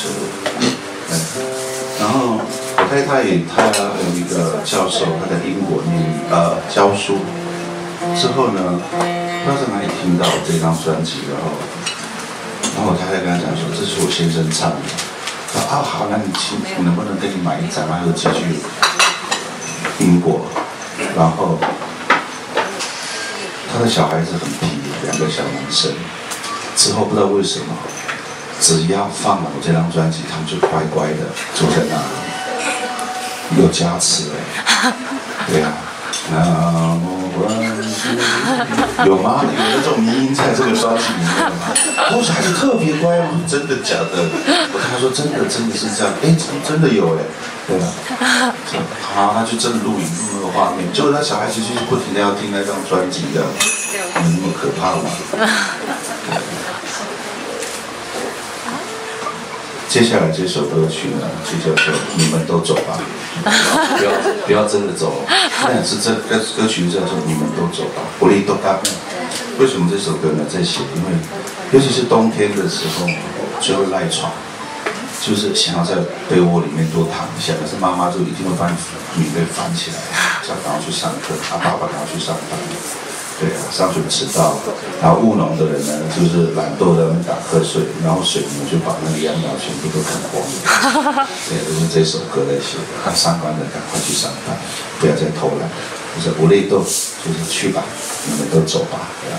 是。然后我太太她有一个教授，她在英国教书，之后呢，不知道在哪里听到这张专辑，然后我太太跟她讲说，这是我先生唱的。说啊好，那你能不能给你买一张，然后寄去英国，然后他的小孩子很皮，2个小男生，之后不知道为什么，只要放了我这张专辑，他们就乖乖的坐在那里，有加持哎，对啊。那么关系有吗？有那种迷音在这个专辑里面吗？我小孩子特别乖哦，真的假的？我跟他说真的是这样，哎，真的有哎，对啊，好，他就真的录那个画面，结果他小孩子就是不停的要听那张专辑的，那么可怕吗？接下来这首歌曲呢，就叫做《你们都走吧》，不要真的走，那是这歌曲叫做《你们都走吧》。我哩都嘎。为什么这首歌呢在写？因为尤其是冬天的时候，就会赖床，就是想要在被窝里面多躺一下，可是妈妈就一定会把你给翻起来，叫赶快去上课，爸爸赶快去上班。对啊，上学迟到，然后务农的人呢，就是懒惰的打瞌睡，然后水牛就把那个羊毛全部都啃光了。对，就是这首歌在写的，上班的赶快去上班，不要再偷懒，就是无累斗，就是去吧，你们都走吧，对吧？